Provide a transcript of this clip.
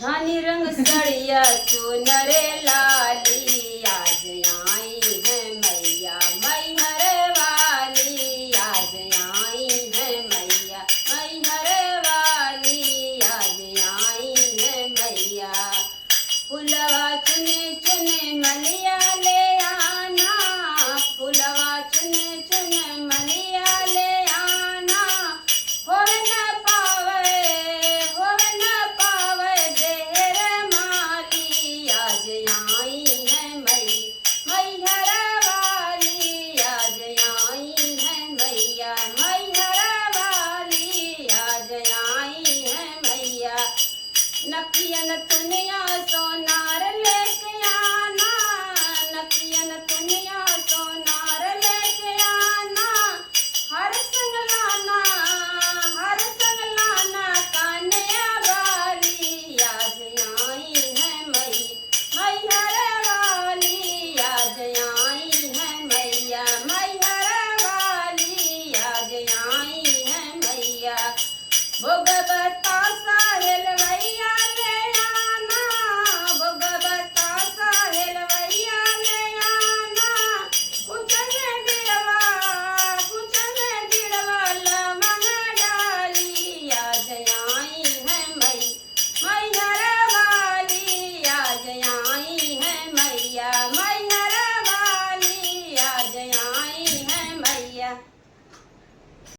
धानी रंग सड़िया चुनरे लाली, आज आई है मैया मैहर वाली, आज आई है मैया मैहर वाली, आज आई है मैया। फुलवा चुने चुने मलिया ले आना, फुलवा चुने चुने मलिया ले आना, होवे न पावे, होवे न पावे देर माली, आज आई है मैहर वाली, आज आई है मैया मैहर वाली, आज आई है मैया। नकियन तुनिया सोनार लेके आना, नकियन तुनिया सोनार लेके आना, हर संग लाना, हर संग लाना कान्या वाली, आज आई है मैहर वाली, आज आई है मैया मैहर वाली, आज आई है मैया। भोग